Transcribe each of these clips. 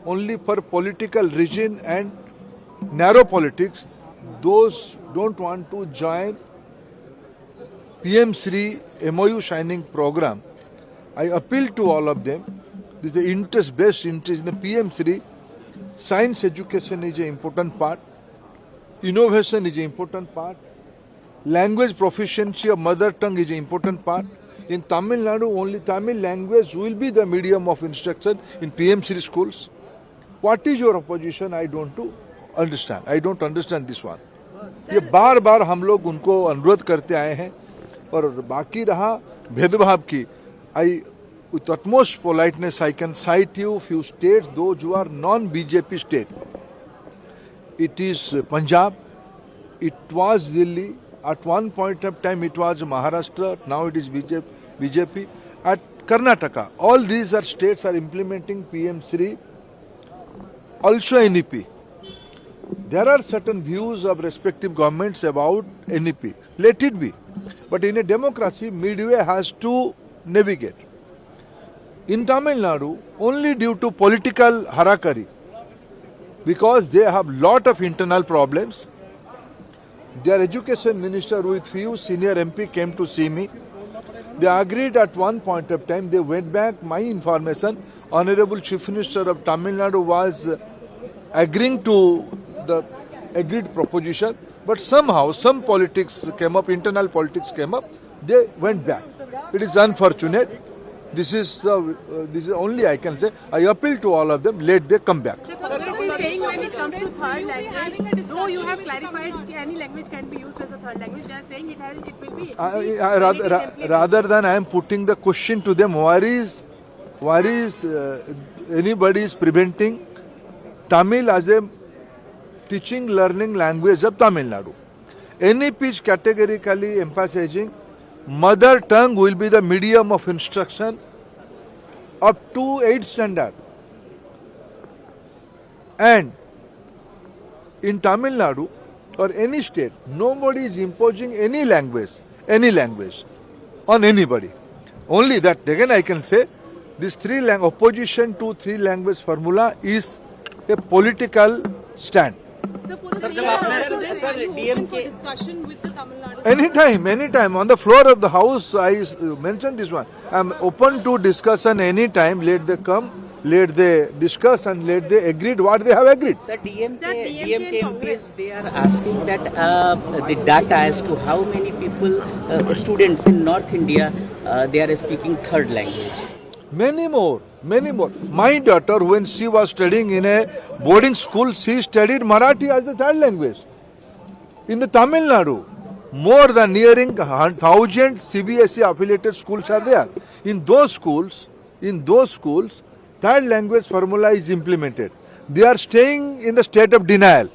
only for political reason and narrow politics. Those don't want to join PM Shri MOU signing program. I appeal to all of them. This is the interest, best interest in the PM Shri. Science education is an important part. Innovation is an important part. Language proficiency of mother tongue is an important part. In Tamil Nadu, only Tamil language will be the medium of instruction in PM Shri schools. What is your opposition? I don't understand. I don't understand this one. ये बार बार हम लोग उनको अनुरोध करते आए हैं और बाकी रहा भेदभाव की. I, with utmost politeness, I can cite you few states, those who are non-BJP state. It is Punjab, it was Delhi, at one point of time it was Maharashtra, now it is BJP. At Karnataka, all these are states are implementing PM Shri, also NEP. There are certain views of respective governments about NEP. Let it be. But in a democracy, midway has to navigate. In Tamil Nadu, only due to political harakari, because they have lot of internal problems, their education minister with few senior MP came to see me. They agreed at one point of time, they went back, my information, Honorable Chief Minister of Tamil Nadu was agreeing to the agreed proposition, but somehow some politics came up, internal politics came up, they went back. It is unfortunate. This is only I can say. I appeal to all of them, let them come back. Sir, this is saying when it comes to third language, though you have clarified any language can be used as a third language, they are saying it will be. Rather than I am putting the question to them, why is anybody is preventing Tamil as a teaching learning language of Tamil Nadu? NEP is categorically emphasizing mother tongue will be the medium of instruction up to 8th standard. And in Tamil Nadu or any state, nobody is imposing any language on anybody. Only that, again I can say, this opposition to three language formula is a political stand. Anytime on the floor of the house, I mentioned this one. I am open to discussion anytime. Let they come, let they discuss, and let they agree what they have agreed. Sir, DMK MPs, they are asking that the data as to how many people, students in North India, they are speaking third language. Many more. My daughter, when she was studying in a boarding school, she studied Marathi as the third language. In the Tamil Nadu, more than nearing 1,000 CBSE affiliated schools are there. In those schools, third language formula is implemented. They are staying in the state of denial.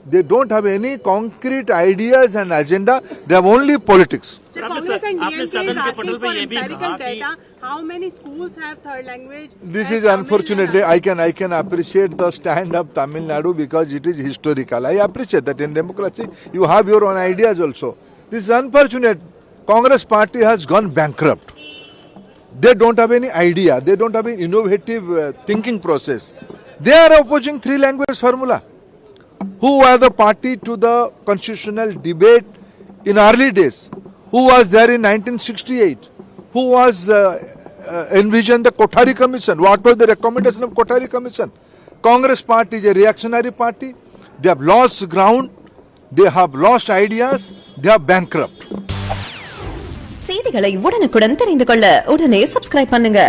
They don't have any concrete ideas and agenda. They have only politics. Sir, Congress and DMK is asking for empirical data. How many schools have third language? This is unfortunately, I can appreciate the stand of Tamil Nadu because it is historical. I appreciate that in democracy you have your own ideas also. This is unfortunate. Congress party has gone bankrupt. They don't have any idea. They don't have an innovative thinking process. They are opposing three language formula. Who were the party to the constitutional debate in early days? Who was there in 1968? Who was envisioned the Kothari Commission? What was the recommendation of Kothari Commission? Congress party is a reactionary party. They have lost ground. They have lost ideas. They are bankrupt. செய்திகளை உடனுக்குடன் தெரிந்து கொள்ள உடனே subscribe பண்ணுங்க.